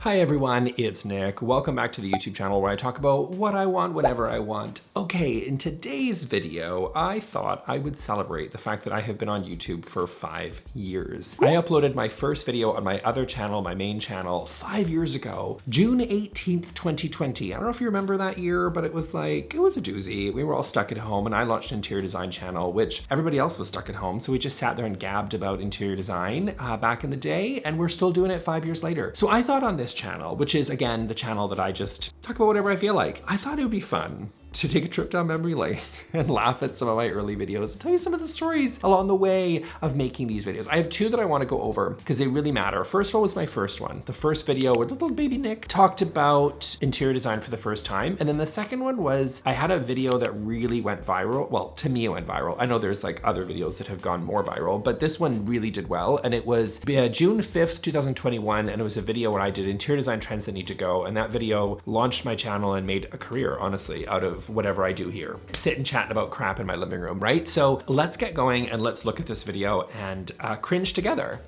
Hi everyone, it's Nick. Welcome back to the YouTube channel where I talk about what I want whenever I want. Okay, in today's video, I thought I would celebrate the fact that I have been on YouTube for 5 years. I uploaded my first video on my other channel, my main channel, 5 years ago, June 18th, 2020. I don't know if you remember that year, but it was a doozy. We were all stuck at home and I launched an interior design channel, which everybody else was stuck at home. So we just sat there and gabbed about interior design back in the day, and we're still doing it 5 years later. So I thought on this channel, which is again the channel that I just talk about whatever I feel like, I thought it would be fun to take a trip down memory lane and laugh at some of my early videos and tell you some of the stories along the way of making these videos. I have two that I want to go over because they really matter. First one was my first one. The first video where little baby Nick talked about interior design for the first time. And then the second one was I had a video that really went viral. Well, to me, it went viral. I know there's like other videos that have gone more viral, but this one really did well. And it was June 5th, 2021. And it was a video where I did interior design trends that need to go. And that video launched my channel and made a career, honestly, out of whatever I do here. Sit and chat about crap in my living room, right? So let's get going and let's look at this video and cringe together.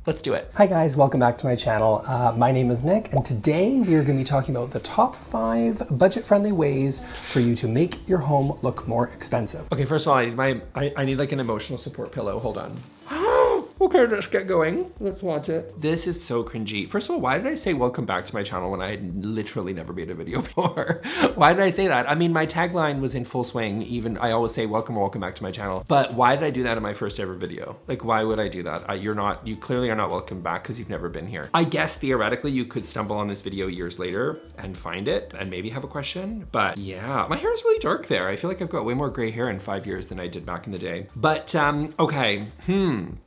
Let's do it. Hi guys, welcome back to my channel. My name is Nick, and today we are going to be talking about the top 5 budget-friendly ways for you to make your home look more expensive. Okay, first of all, I need like an emotional support pillow. Hold on. Okay, let's get going. Let's watch it. This is so cringy. First of all, why did I say welcome back to my channel when I had literally never made a video before? Why did I say that? I mean, my tagline was in full swing. Even I always say welcome or welcome back to my channel. But why did I do that in my first ever video? Like, why would I do that? You clearly are not welcome back because you've never been here. I guess theoretically you could stumble on this video years later and find it and maybe have a question. But yeah, my hair is really dark there. I feel like I've got way more gray hair in 5 years than I did back in the day. But okay,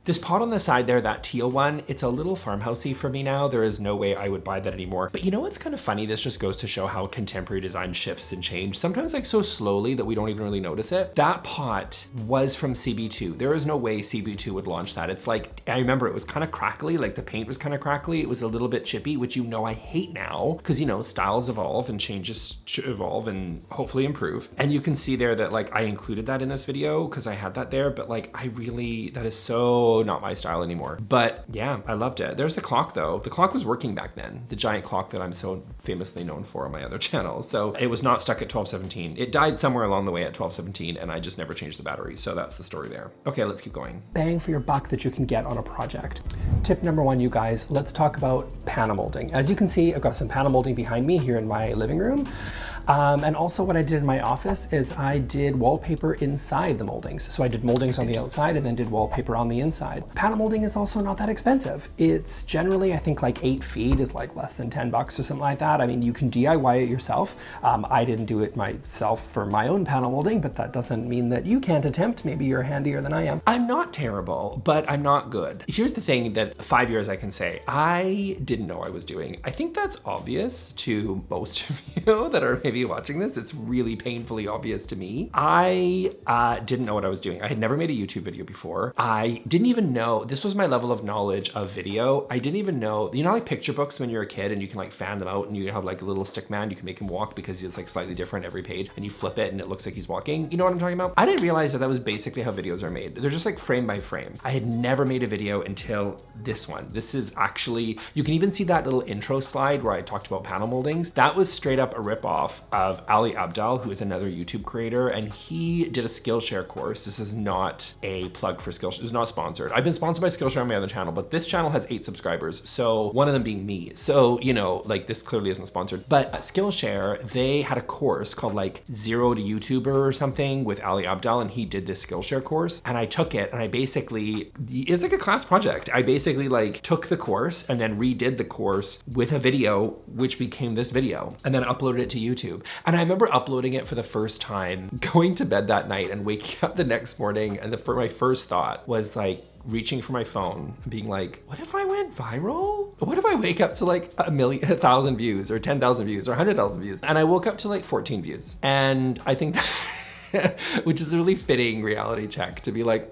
this pot on the side there, that teal one, it's a little farmhousey for me now. There is no way I would buy that anymore. But you know what's kind of funny? This just goes to show how contemporary design shifts and change, sometimes like so slowly that we don't even really notice it. That pot was from CB2. There is no way CB2 would launch that. It's like, I remember it was kind of crackly, like the paint was kind of crackly. It was a little bit chippy, which you know I hate now because you know styles evolve and changes evolve and hopefully improve. And you can see there that like I included that in this video because I had that there, but like that is so not my style anymore. But yeah, I loved it. There's the clock though. The clock was working back then. The giant clock that I'm so famously known for on my other channel. So it was not stuck at 1217. It died somewhere along the way at 1217 and I just never changed the battery. So that's the story there. Okay, let's keep going. Bang for your buck that you can get on a project. Tip number 1, you guys, let's talk about panel molding. As you can see, I've got some panel molding behind me here in my living room. And also what I did in my office is I did wallpaper inside the moldings. So I did moldings on the outside and then did wallpaper on the inside. Panel molding is also not that expensive. It's generally, I think like 8 feet is like less than 10 bucks or something like that. I mean, you can DIY it yourself. I didn't do it myself for my own panel molding, but that doesn't mean that you can't attempt. Maybe you're handier than I am. I'm not terrible, but I'm not good. Here's the thing that 5 years I can say, I didn't know I was doing. I think that's obvious to most of you that are maybe watching this. It's really painfully obvious to me. I didn't know what I was doing. I had never made a YouTube video before. I didn't even know, this was my level of knowledge of video. I didn't even know, you know like picture books when you're a kid and you can like fan them out and you have like a little stick man, you can make him walk because it's like slightly different every page and you flip it and it looks like he's walking. You know what I'm talking about? I didn't realize that was basically how videos are made. They're just like frame by frame. I had never made a video until this one. This is actually, you can even see that little intro slide where I talked about panel moldings. That was straight up a ripoff of Ali Abdaal, who is another YouTube creator, and he did a Skillshare course. This is not a plug for Skillshare. It's not sponsored. I've been sponsored by Skillshare on my other channel, but this channel has 8 subscribers, so one of them being me. So, you know, like this clearly isn't sponsored. But at Skillshare, they had a course called like Zero to YouTuber or something with Ali Abdaal, and he did this Skillshare course. And I took it, and I basically, it's like a class project. I basically like took the course and then redid the course with a video, which became this video, and then uploaded it to YouTube. And I remember uploading it for the first time, going to bed that night and waking up the next morning, and my first thought was like reaching for my phone and being like, what if I went viral? What if I wake up to like 1,000 views or 10,000 views or 100,000 views? And I woke up to like 14 views. And I think that, which is a really fitting reality check to be like,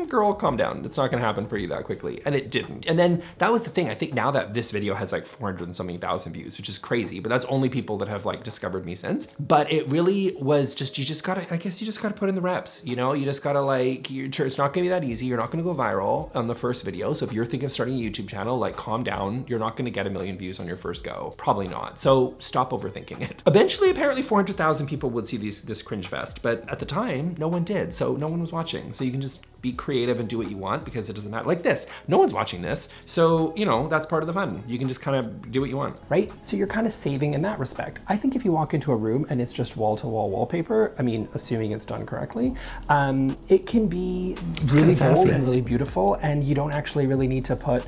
girl, calm down. It's not gonna happen for you that quickly. And it didn't. And then that was the thing. I think now that this video has like 400 and something thousand views, which is crazy, but that's only people that have like discovered me since. But it really was just, you just gotta, I guess you just gotta put in the reps, you know? You just gotta like, it's not gonna be that easy. You're not gonna go viral on the first video. So if you're thinking of starting a YouTube channel, like calm down. You're not gonna get 1 million views on your first go. Probably not. So stop overthinking it. Eventually, apparently 400,000 people would see this cringe fest, but at the time, no one did. So no one was watching. So you can just be creative and do what you want because it doesn't matter. Like this, no one's watching this. So, you know, that's part of the fun. You can just kind of do what you want. Right? So you're kind of saving in that respect. I think if you walk into a room and it's just wall-to-wall wallpaper, I mean, assuming it's done correctly, it can be really bold and really beautiful, and you don't actually really need to put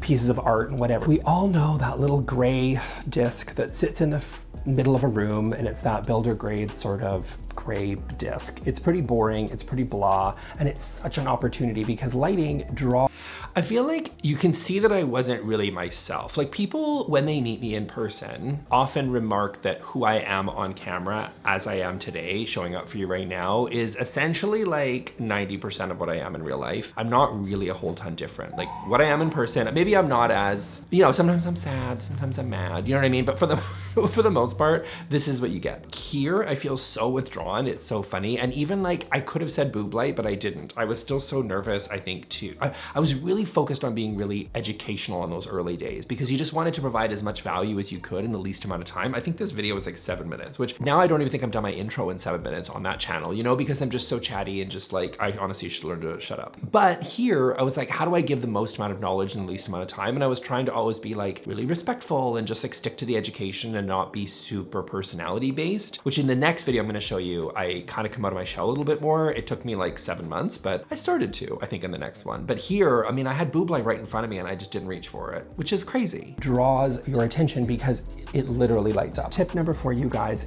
pieces of art and whatever. We all know that little gray disc that sits in the middle of a room, and it's that builder grade sort of gray disc. It's pretty boring, it's pretty blah, and it's such an opportunity because lighting draws. I feel like you can see that I wasn't really myself. Like people, when they meet me in person, often remark that who I am on camera, as I am today, showing up for you right now, is essentially like 90% of what I am in real life. I'm not really a whole ton different. Like what I am in person, maybe I'm not as, you know, sometimes I'm sad, sometimes I'm mad, you know what I mean? But for the most part, this is what you get. Here, I feel so withdrawn, it's so funny. And even like, I could have said boob light, but I didn't. I was still so nervous, I think too. I was really focused on being really educational in those early days because you just wanted to provide as much value as you could in the least amount of time. I think this video was like 7 minutes, which now I don't even think I've done my intro in 7 minutes on that channel, you know, because I'm just so chatty and just like, I honestly should learn to shut up. But here I was like, how do I give the most amount of knowledge in the least amount of time? And I was trying to always be like really respectful and just like stick to the education and not be super personality based, which in the next video I'm gonna show you, I kind of come out of my shell a little bit more. It took me like 7 months, but I started to, I think in the next one. But here, I mean, I had boob light right in front of me and I just didn't reach for it, which is crazy. Draws your attention because it literally lights up. Tip number 4, you guys,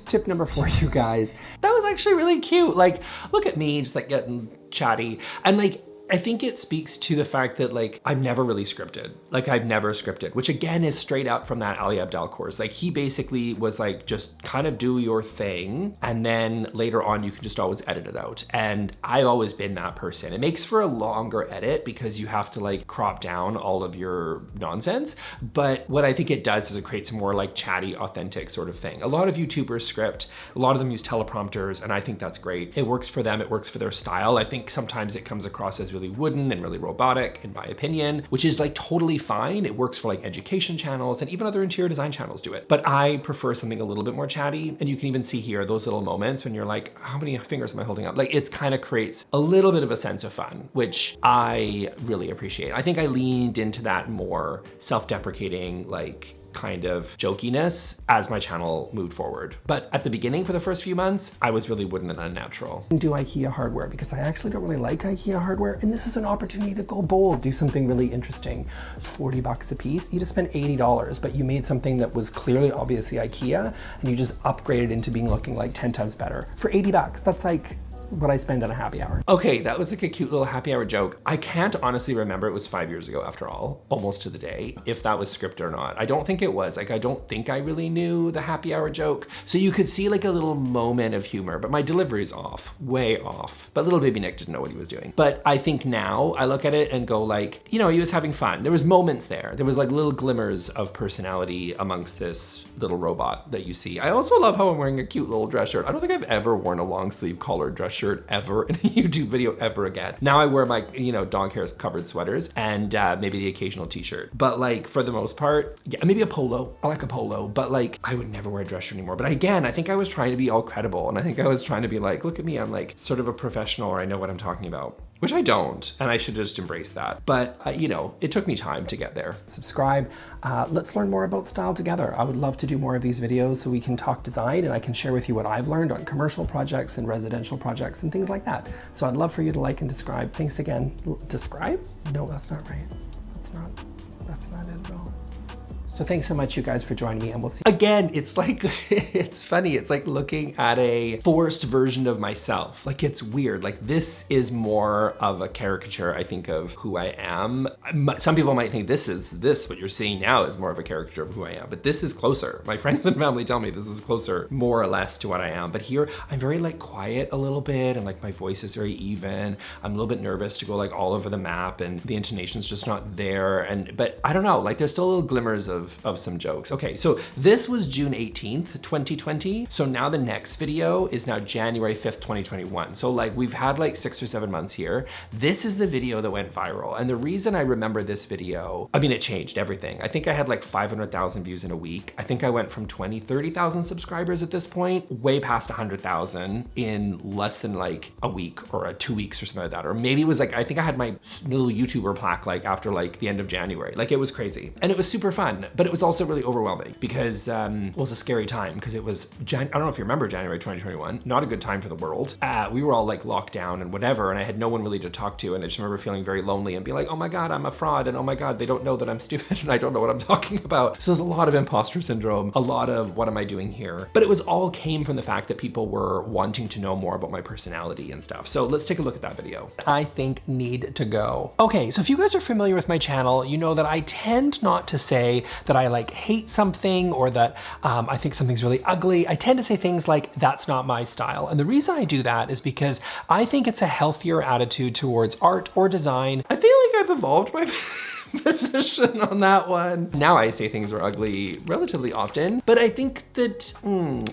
tip number 4, you guys. That was actually really cute. Like, look at me just like getting chatty. And like, I think it speaks to the fact that like, I've never really scripted. Like I've never scripted, which again is straight out from that Ali Abdaal course. Like he basically was like, just kind of do your thing. And then later on, you can just always edit it out. And I've always been that person. It makes for a longer edit because you have to like crop down all of your nonsense. But what I think it does is it creates a more like chatty, authentic sort of thing. A lot of YouTubers script, a lot of them use teleprompters, and I think that's great. It works for them, it works for their style. I think sometimes it comes across as really wooden and really robotic in my opinion, which is like totally fine. It works for like education channels and even other interior design channels do it. But I prefer something a little bit more chatty. And you can even see here those little moments when you're like, how many fingers am I holding up? Like it's kind of creates a little bit of a sense of fun, which I really appreciate. I think I leaned into that more self-deprecating, like kind of jokiness as my channel moved forward. But at the beginning, for the first few months, I was really wooden and unnatural. Do IKEA hardware because I actually don't really like IKEA hardware, and this is an opportunity to go bold, do something really interesting. It's 40 bucks a piece. You just spent $80, but you made something that was clearly obviously IKEA, and you just upgraded into being looking like 10 times better. For 80 bucks, that's like what I spend on a happy hour. Okay, that was like a cute little happy hour joke. I can't honestly remember, it was 5 years ago after all, almost to the day, if that was scripted or not. I don't think it was. Like, I don't think I really knew the happy hour joke. So you could see like a little moment of humor, but my delivery is off, way off. But little baby Nick didn't know what he was doing. But I think now I look at it and go like, you know, he was having fun. There was moments there. There was like little glimmers of personality amongst this little robot that you see. I also love how I'm wearing a cute little dress shirt. I don't think I've ever worn a long sleeve collared dress shirt ever in a YouTube video ever again. Now I wear my, you know, dog hair covered sweaters and maybe the occasional t-shirt. But like for the most part, yeah, maybe a polo. I like a polo, but like I would never wear a dress shirt anymore. But again, I think I was trying to be all credible. And I think I was trying to be like, look at me, I'm like sort of a professional or I know what I'm talking about. Which I don't, and I should just embrace that. But you know, it took me time to get there. Subscribe. Let's learn more about style together. I would love to do more of these videos so we can talk design and I can share with you what I've learned on commercial projects and residential projects and things like that. So I'd love for you to like and describe. Thanks again. Describe? No, that's not right. That's not it at all. So thanks so much, you guys, for joining me, and we'll see. Again, it's like, it's funny. It's like looking at a forced version of myself. Like, it's weird. Like, this is more of a caricature, I think, of who I am. Some people might think what you're seeing now is more of a caricature of who I am, but this is closer. My friends and family tell me this is closer, more or less, to what I am. But here, I'm very like quiet a little bit, and like my voice is very even. I'm a little bit nervous to go like all over the map, and the intonation's just not there. But I don't know, like there's still little glimmers of some jokes. Okay, so this was June 18th, 2020. So now the next video is now January 5th, 2021. So like we've had like 6 or 7 months here. This is the video that went viral. And the reason I remember this video, I mean, it changed everything. I think I had like 500,000 views in a week. I think I went from 20, 30,000 subscribers at this point, way past 100,000 in less than like a week or 2 weeks or something like that. Or maybe it was like, I think I had my little YouTuber plaque like after like the end of January. Like it was crazy. And it was super fun, but it was also really overwhelming because it was a scary time because it was, I don't know if you remember January 2021, not a good time for the world. We were all like locked down and whatever, and I had no one really to talk to, and I just remember feeling very lonely and being like, oh my God, I'm a fraud, and oh my God, they don't know that I'm stupid and I don't know what I'm talking about. So there's a lot of imposter syndrome, a lot of what am I doing here? But it was all came from the fact that people were wanting to know more about my personality and stuff. So let's take a look at that video. I think need to go. Okay, so if you guys are familiar with my channel, you know that I tend not to say that I like hate something or that I think something's really ugly. I tend to say things like, that's not my style. And the reason I do that is because I think it's a healthier attitude towards art or design. I feel like I've evolved my position on that one. Now I say things are ugly relatively often, but I think that,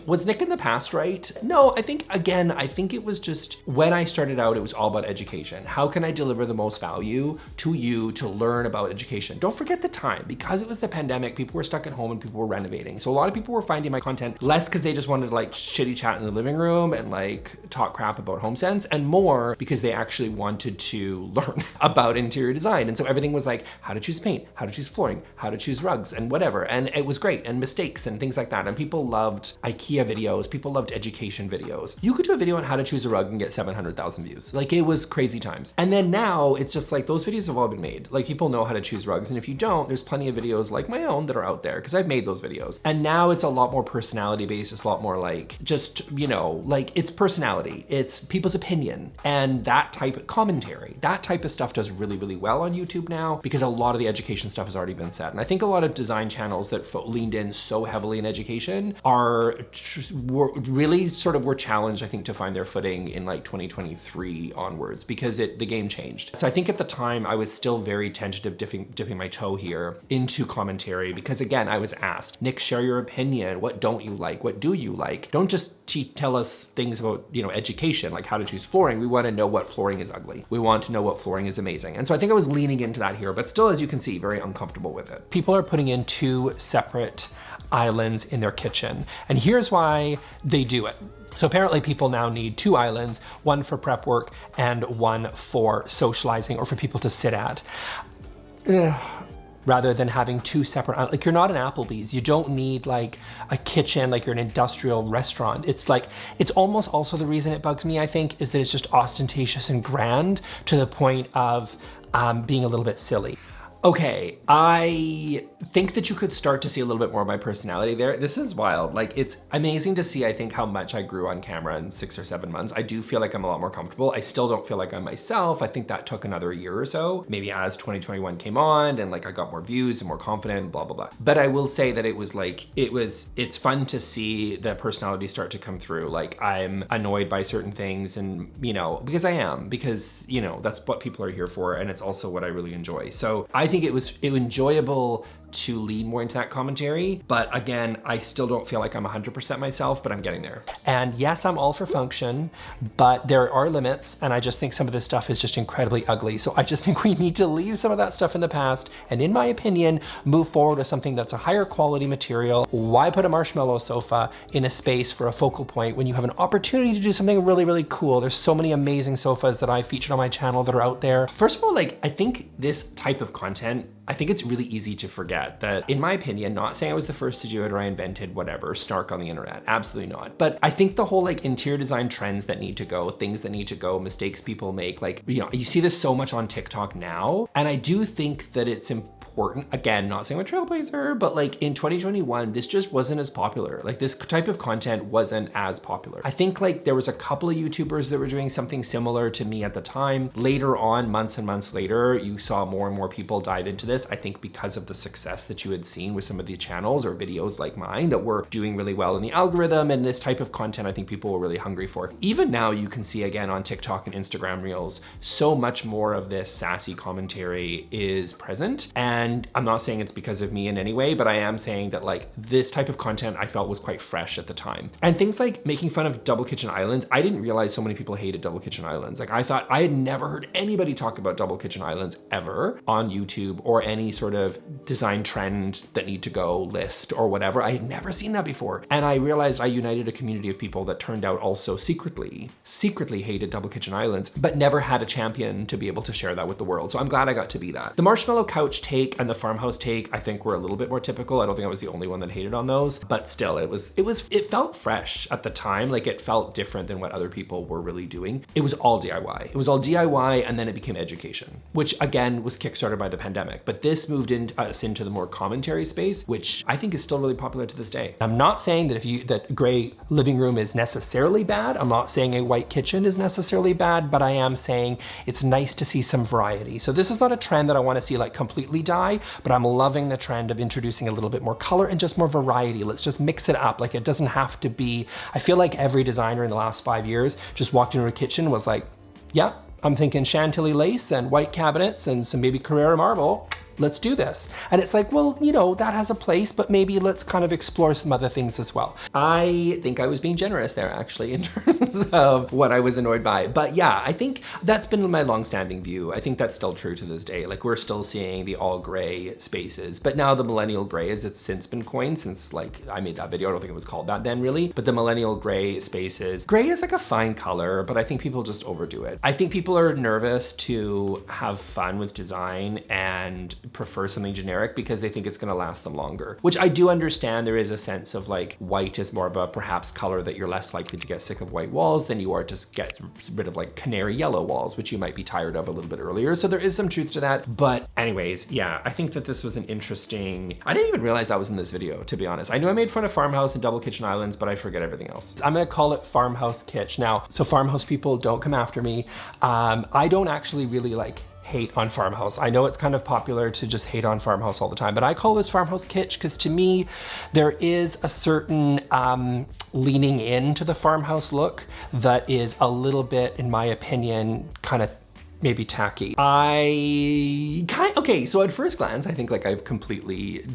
was Nick in the past right? No, I think, again, I think it was just, when I started out, it was all about education. How can I deliver the most value to you to learn about education? Don't forget the time, because it was the pandemic, people were stuck at home and people were renovating. So a lot of people were finding my content less because they just wanted to like shitty chat in the living room and like talk crap about HomeSense, and more because they actually wanted to learn about interior design. And so everything was like, how to choose paint, how to choose flooring, how to choose rugs, and whatever. And it was great, and mistakes and things like that. And people loved IKEA videos, people loved education videos. You could do a video on how to choose a rug and get 700,000 views. Like, it was crazy times. And then now it's just like, those videos have all been made. Like, people know how to choose rugs. And if you don't, there's plenty of videos like my own that are out there, because I've made those videos. And now it's a lot more personality based. It's a lot more like, just, you know, like, it's personality, it's people's opinion, and that type of commentary, that type of stuff does really, really well on YouTube now, because a lot of the education stuff has already been said. And I think a lot of design channels that leaned in so heavily in education were really sort of were challenged, I think, to find their footing in like 2023 onwards, because the game changed. So I think at the time I was still very tentative, dipping my toe here into commentary, because again, I was asked, Nick, share your opinion. What don't you like? What do you like? Don't just tell us things about, you know, education, like how to choose flooring. We want to know what flooring is ugly. We want to know what flooring is amazing. And so I think I was leaning into that here, but still, as you can see, very uncomfortable with it. People are putting in 2 separate islands in their kitchen. And here's why they do it. So apparently people now need 2 islands, one for prep work and one for socializing or for people to sit at. Rather than having 2 separate, like, you're not an Applebee's. You don't need like a kitchen, like you're an industrial restaurant. It's like, it's almost also the reason it bugs me, I think, is that it's just ostentatious and grand to the point of being a little bit silly. Okay, I think that you could start to see a little bit more of my personality there. This is wild. Like, it's amazing to see, I think, how much I grew on camera in 6 or 7 months. I do feel like I'm a lot more comfortable. I still don't feel like I'm myself. I think that took another year or so, maybe as 2021 came on and like I got more views and more confident, blah, blah, blah. But I will say that it was like, it's fun to see the personality start to come through. Like, I'm annoyed by certain things, and, you know, because I am, because, you know, that's what people are here for. And it's also what I really enjoy. So I think it was enjoyable to lean more into that commentary. But again, I still don't feel like I'm 100% myself, but I'm getting there. And yes, I'm all for function, but there are limits. And I just think some of this stuff is just incredibly ugly. So I just think we need to leave some of that stuff in the past. And in my opinion, move forward with something that's a higher quality material. Why put a marshmallow sofa in a space for a focal point when you have an opportunity to do something really, really cool? There's so many amazing sofas that I featured on my channel that are out there. First of all, like, I think this type of content, I think it's really easy to forget that, in my opinion, not saying I was the first to do it or I invented whatever, snark on the internet, absolutely not. But I think the whole like interior design trends that need to go, things that need to go, mistakes people make, like, you know, you see this so much on TikTok now. And I do think that it's important important. Again, not saying I'm a trailblazer, but like in 2021, this just wasn't as popular. Like this type of content wasn't as popular. I think like there was a couple of YouTubers that were doing something similar to me at the time. Later on, months and months later, you saw more and more people dive into this. I think because of the success that you had seen with some of the channels or videos like mine that were doing really well in the algorithm, and this type of content I think people were really hungry for. Even now you can see again on TikTok and Instagram Reels, so much more of this sassy commentary is present. And I'm not saying it's because of me in any way, but I am saying that like this type of content I felt was quite fresh at the time. And things like making fun of Double Kitchen Islands, I didn't realize so many people hated Double Kitchen Islands. Like I thought, I had never heard anybody talk about Double Kitchen Islands ever on YouTube or any sort of design trend that need to go list or whatever. I had never seen that before. And I realized I united a community of people that turned out also secretly hated Double Kitchen Islands, but never had a champion to be able to share that with the world. So I'm glad I got to be that. The Marshmallow Couch take and the Farmhouse take, I think were a little bit more typical. I don't think I was the only one that hated on those, but still it felt fresh at the time. Like it felt different than what other people were really doing. It was all DIY. It was all DIY and then it became education, which again was kickstarted by the pandemic. But this moved us into the more commentary space, which I think is still really popular to this day. I'm not saying that that gray living room is necessarily bad. I'm not saying a white kitchen is necessarily bad, but I am saying it's nice to see some variety. So this is not a trend that I want to see like completely die, but I'm loving the trend of introducing a little bit more color and just more variety. Let's just mix it up. Like it doesn't have to be, I feel like every designer in the last 5 years just walked into a kitchen and was like, yeah, I'm thinking Chantilly lace and white cabinets and some maybe Carrara marble. Let's do this. And it's like, well, you know, that has a place, but maybe let's kind of explore some other things as well. I think I was being generous there actually in terms of what I was annoyed by. But yeah, I think that's been my longstanding view. I think that's still true to this day. Like we're still seeing the all gray spaces, but now the millennial gray is, it's since been coined since like I made that video. I don't think it was called that then really, but the millennial gray spaces. Gray is like a fine color, but I think people just overdo it. I think people are nervous to have fun with design and prefer something generic because they think it's going to last them longer, which I do understand. There is a sense of like white is more of a perhaps color that you're less likely to get sick of white walls than you are to get rid of like canary yellow walls, which you might be tired of a little bit earlier. So there is some truth to that. But anyways, yeah, I think that this was an interesting, I didn't even realize I was in this video, to be honest. I knew I made fun of Farmhouse and Double Kitchen Islands, but I forget everything else. I'm going to call it Farmhouse Kitsch. Now, so Farmhouse people, don't come after me. I don't actually really like hate on Farmhouse. I know it's kind of popular to just hate on Farmhouse all the time, but I call this Farmhouse Kitsch because to me, there is a certain leaning into the Farmhouse look that is a little bit, in my opinion, kind of maybe tacky. Okay, so at first glance, I think like I've completely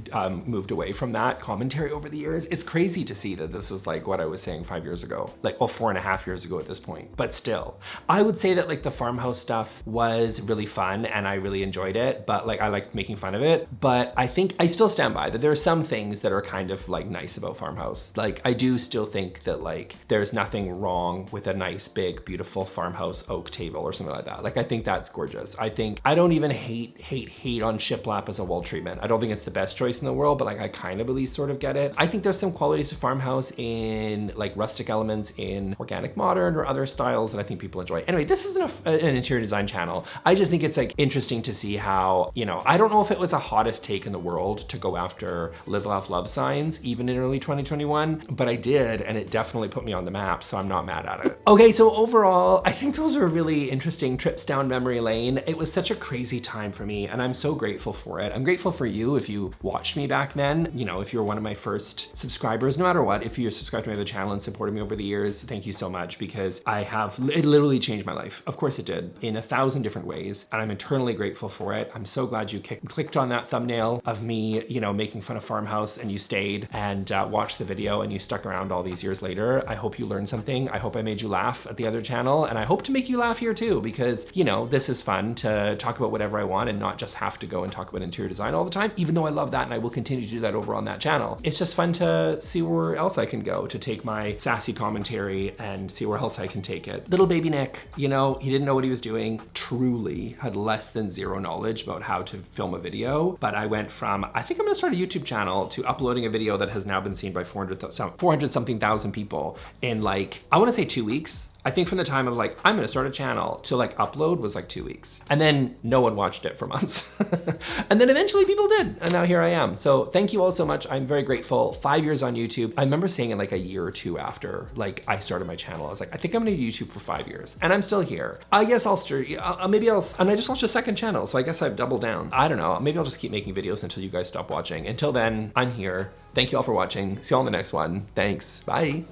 moved away from that commentary over the years. It's crazy to see that this is like what I was saying 5 years ago, like, well, 4.5 years ago at this point, but still. I would say that like the Farmhouse stuff was really fun and I really enjoyed it, but like I like making fun of it. But I think I still stand by that there are some things that are kind of like nice about Farmhouse. Like I do still think that like there's nothing wrong with a nice, big, beautiful farmhouse oak table or something like that. Like I think that's gorgeous. I don't even hate on shiplap as a wall treatment. I don't think it's the best choice in the world, but like I kind of at least sort of get it. I think there's some qualities of Farmhouse in like rustic elements in organic modern or other styles that I think people enjoy. Anyway, this isn't an interior design channel. I just think it's like interesting to see how, you know, I don't know if it was the hottest take in the world to go after live, laugh, love signs, even in early 2021, but I did, and it definitely put me on the map, so I'm not mad at it. Okay, so overall, I think those were really interesting trips down memory lane. It was such a crazy time for me, and I'm so grateful for it. I'm grateful for you if you watched me back then. You know, if you're one of my first subscribers, no matter what, if you're subscribed to my other channel and supported me over the years, thank you so much, because it literally changed my life. Of course it did, in 1,000 different ways, and I'm eternally grateful for it. I'm so glad you clicked on that thumbnail of me, you know, making fun of Farmhouse, and you stayed and watched the video and you stuck around all these years later. I hope you learned something. I hope I made you laugh at the other channel, and I hope to make you laugh here too, because, you know, this is fun to talk about whatever I want and not just have to go and talk about interior design all the time, even though I love that and I will continue to do that over on that channel. It's just fun to see where else I can go to take my sassy commentary and see where else I can take it. Little baby Nick, you know, he didn't know what he was doing, truly had less than zero knowledge about how to film a video, but I went from, I think I'm gonna start a YouTube channel, to uploading a video that has now been seen by 400 something thousand people in like, I wanna say 2 weeks. I think from the time of like, I'm gonna start a channel to like upload was like 2 weeks. And then no one watched it for months. And then eventually people did, and now here I am. So thank you all so much. I'm very grateful. 5 years on YouTube. I remember saying it like a year or two after like I started my channel, I was like, I think I'm gonna do YouTube for 5 years, and I'm still here. I guess and I just launched a second channel, so I guess I've doubled down. I don't know, maybe I'll just keep making videos until you guys stop watching. Until then, I'm here. Thank you all for watching. See you all in the next one. Thanks, bye.